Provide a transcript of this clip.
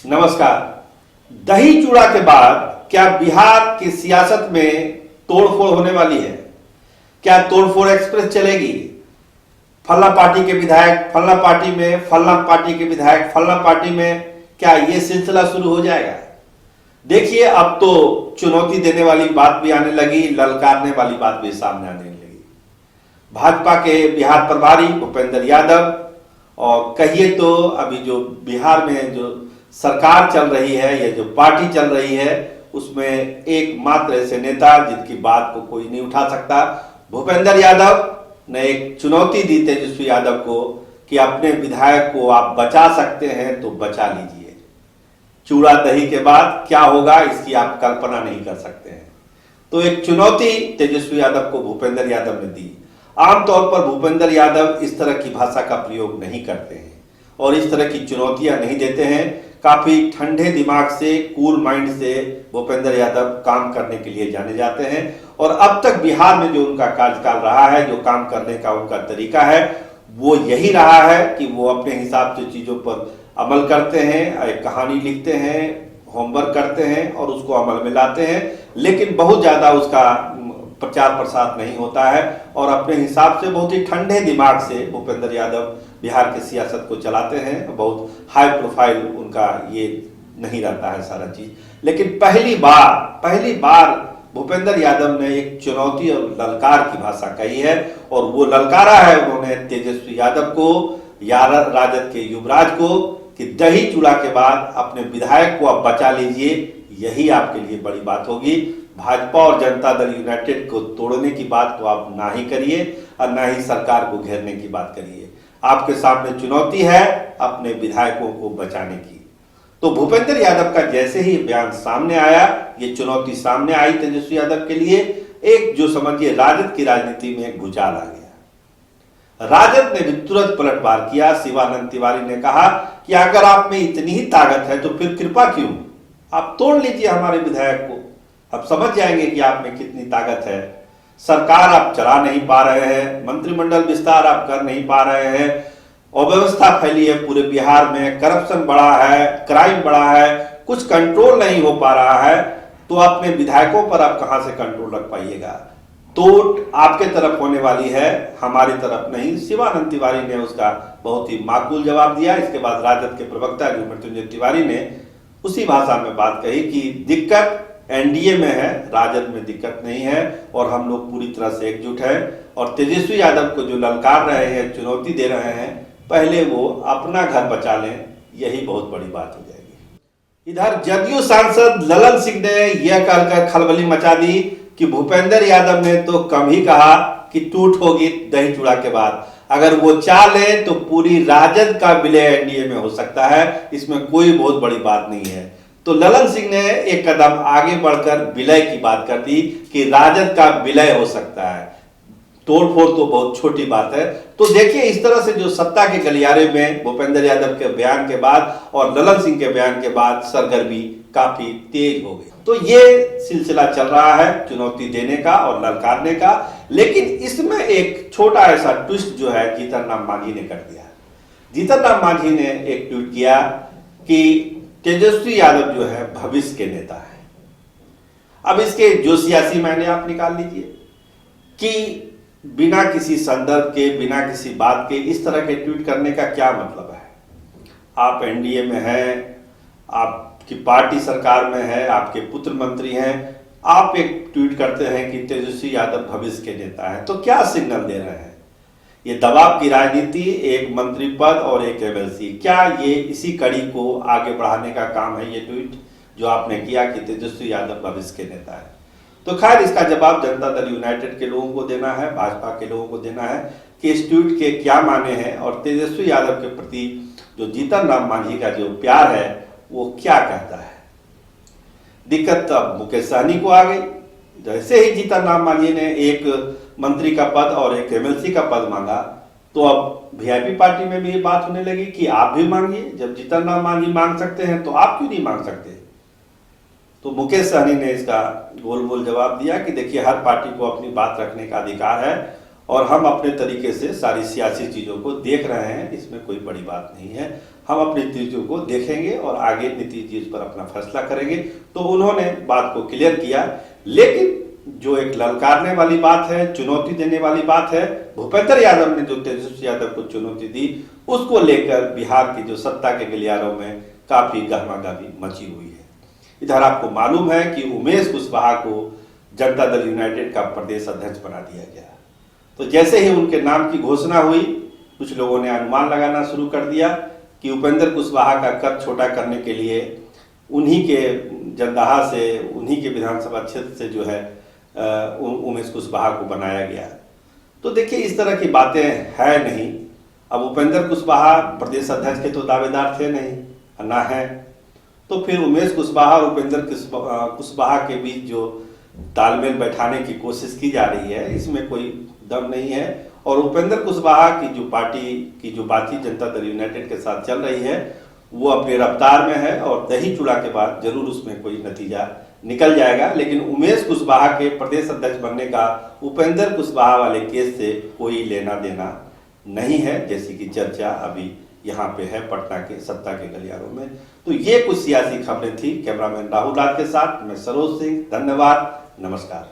नमस्कार। दही चूड़ा के बाद क्या बिहार की सियासत में तोड़फोड़ होने वाली है? क्या तोड़फोड़ एक्सप्रेस चलेगी? फल्ला पार्टी के विधायक फल्ला पार्टी में, फल्ला पार्टी के विधायक फल्ला पार्टी में, क्या यह सिलसिला शुरू हो जाएगा? देखिए, अब तो चुनौती देने वाली बात भी आने लगी, ललकारने वाली बात भी सामने आने लगी। भाजपा के बिहार प्रभारी भूपेंद्र यादव और कहिए तो अभी जो बिहार में जो सरकार चल रही है या जो पार्टी चल रही है उसमें एकमात्र ऐसे नेता जिनकी बात को कोई नहीं उठा सकता, भूपेंद्र यादव ने एक चुनौती दी तेजस्वी यादव को कि अपने विधायक को आप बचा सकते हैं तो बचा लीजिए। चूड़ा दही के बाद क्या होगा इसकी आप कल्पना नहीं कर सकते हैं। तो एक चुनौती तेजस्वी यादव को भूपेंद्र यादव ने दी। आमतौर पर भूपेंद्र यादव इस तरह की भाषा का प्रयोग नहीं करते हैं और इस तरह की चुनौतियां नहीं देते हैं। काफी ठंडे दिमाग से, कूल माइंड से भूपेंद्र यादव काम करने के लिए जाने जाते हैं और अब तक बिहार में जो उनका कार्यकाल रहा है, जो काम करने का उनका तरीका है, वो यही रहा है कि वो अपने हिसाब से चीजों पर अमल करते हैं, एक कहानी लिखते हैं, होमवर्क करते हैं और उसको अमल में लाते हैं, लेकिन बहुत ज्यादा उसका प्रचार प्रसार नहीं होता है और अपने हिसाब से बहुत ही ठंडे दिमाग से भूपेंद्र यादव बिहार की सियासत को चलाते हैं। बहुत हाई प्रोफाइल उनका ये नहीं रहता है सारा चीज। लेकिन पहली बार भूपेंद्र यादव ने एक चुनौती और ललकार की भाषा कही है और वो ललकारा है उन्होंने तेजस्वी यादव को, राजद के युवराज को, कि दही चूड़ा के बाद अपने विधायक को आप बचा लीजिए। यही आपके लिए बड़ी बात होगी। भाजपा और जनता दल यूनाइटेड को तोड़ने की बात तो आप ना ही करिए और ना ही सरकार को घेरने की बात करिए। आपके सामने चुनौती है अपने विधायकों को बचाने की। तो भूपेंद्र यादव का जैसे ही बयान सामने आया, ये चुनौती सामने आई तेजस्वी यादव के लिए, एक जो समझिए राजद की राजनीति में एक भूचाल आ गया। राजद ने भी तुरंत पलटवार किया। शिवानंद तिवारी ने कहा कि अगर आप में इतनी ही ताकत है तो फिर कृपा क्यों, आप तोड़ लीजिए हमारे विधायक को, अब समझ जाएंगे कि आप में कितनी ताकत है। सरकार आप चला नहीं पा रहे हैं, मंत्रिमंडल विस्तार आप कर नहीं पा रहे हैं, अव्यवस्था फैली है पूरे बिहार में, करप्शन बढ़ा है, क्राइम बढ़ा है, कुछ कंट्रोल नहीं हो पा रहा है, तो अपने विधायकों पर आप कहां से कंट्रोल रख पाइएगा। तो आपके तरफ होने वाली है, हमारी तरफ नहीं। शिवानंद तिवारी ने उसका बहुत ही माकूल जवाब दिया। इसके बाद राजद के प्रवक्ता जो मृत्युंजय तिवारी ने उसी भाषा में बात कही कि दिक्कत एनडीए में है, राजद में दिक्कत नहीं है और हम लोग पूरी तरह से एकजुट हैं और तेजस्वी यादव को जो ललकार रहे हैं, चुनौती दे रहे हैं, पहले वो अपना घर बचा लें, यही बहुत बड़ी बात हो जाएगी। इधर जदयू सांसद ललन सिंह ने यह कहकर खलबली मचा दी कि भूपेंद्र यादव ने तो कम ही कहा कि टूट होगी दही चूड़ा के बाद, अगर वो चाह ले तो पूरी राजद का विलय एनडीए में हो सकता है, इसमें कोई बहुत बड़ी बात नहीं है। तो ललन सिंह ने एक कदम आगे बढ़कर विलय की बात कर दी कि राजद का विलय हो सकता है। तोड़फोड़ तो बहुत छोटी बात है। तो देखिए, इस तरह से जो सत्ता के गलियारे में भूपेंद्र यादव के बयान के बाद और ललन सिंह के बयान के बाद सरगर्मी काफी तेज हो गई। तो ये सिलसिला चल रहा है चुनौती देने का और ललकारने का। लेकिन इसमें एक छोटा ऐसा ट्विस्ट जो है जीतन राम मांझी ने कर दिया। जीतन राम मांझी ने एक ट्वीट किया कि तेजस्वी यादव जो है भविष्य के नेता है। अब इसके जो सियासी मायने आप निकाल लीजिए कि बिना किसी संदर्भ के, बिना किसी बात के इस तरह के ट्वीट करने का क्या मतलब है। आप एनडीए में हैं, आपकी पार्टी सरकार में है, आपके पुत्र मंत्री हैं, आप एक ट्वीट करते हैं कि तेजस्वी यादव भविष्य के नेता है, तो क्या सिग्नल दे रहे हैं? ये दबाव की राजनीति, एक मंत्री पद और एक एमएलसी, क्या ये इसी कड़ी को आगे बढ़ाने का काम है ये ट्वीट जो आपने किया कि तेजस्वी यादव भविष्य के नेता है? तो खैर, इसका जवाब जनता दल यूनाइटेड के लोगों को देना है, भाजपा के लोगों को देना है कि इस ट्वीट के क्या माने हैं और तेजस्वी यादव के प्रति जो जीतन राम मांझी का जो प्यार है वो क्या कहता है। दिक्कत अब मुकेश सहनी को आ गई। जैसे ही जीतन राम मांझी ने एक मंत्री का पद और एक एमएलसी का पद मांगा तो अब वीआईपी पार्टी में भी ये बात होने लगी कि आप भी मांगिए। जब जीतन राम मांझी मांग सकते हैं तो आप क्यों नहीं मांग सकते? तो मुकेश सहनी ने इसका गोल गोल जवाब दिया कि देखिए, हर पार्टी को अपनी बात रखने का अधिकार है और हम अपने तरीके से सारी सियासी चीजों को देख रहे हैं, इसमें कोई बड़ी बात नहीं है। हम अपनी चीजों को देखेंगे और आगे नीतीश जी इस पर अपना फैसला करेंगे। तो उन्होंने बात को क्लियर किया, लेकिन जो एक ललकारने वाली बात है, चुनौती देने वाली बात है, भूपेंद्र यादव ने जो तेजस्वी यादव को चुनौती दी, उसको लेकर बिहार की जो सत्ता के गलियारों में काफी गहमागहमी मची हुई है। इधर आपको मालूम है कि उमेश कुशवाहा को जनता दल यूनाइटेड का प्रदेश अध्यक्ष बना दिया गया। तो जैसे ही उनके नाम की घोषणा हुई, कुछ लोगों ने अनुमान लगाना शुरू कर दिया कि उपेंद्र कुशवाहा का कद छोटा करने के लिए उन्हीं के जंदाहा से, उन्हीं के विधानसभा क्षेत्र से जो है उमेश कुशवाहा को बनाया गया। तो देखिए, इस तरह की बातें है नहीं। अब उपेंद्र कुशवाहा प्रदेश अध्यक्ष के तो दावेदार थे नहीं, ना है, तो फिर उमेश कुशवाहा और उपेंद्र कुशवाहा के बीच जो तालमेल बैठाने की कोशिश की जा रही है, इसमें कोई दम नहीं है। और उपेंद्र कुशवाहा की जो पार्टी की जो बातचीत जनता दल यूनाइटेड के साथ चल रही है, वो अपने रफ्तार में है और दही चूड़ा के बाद जरूर उसमें कोई नतीजा निकल जाएगा। लेकिन उमेश कुशवाहा के प्रदेश अध्यक्ष बनने का उपेंद्र कुशवाहा वाले केस से कोई लेना देना नहीं है, जैसी कि चर्चा अभी यहाँ पे है पटना के सत्ता के गलियारों में। तो ये कुछ सियासी खबरें थी। कैमरामैन राहुल राज के साथ मैं सरोज सिंह, धन्यवाद, नमस्कार।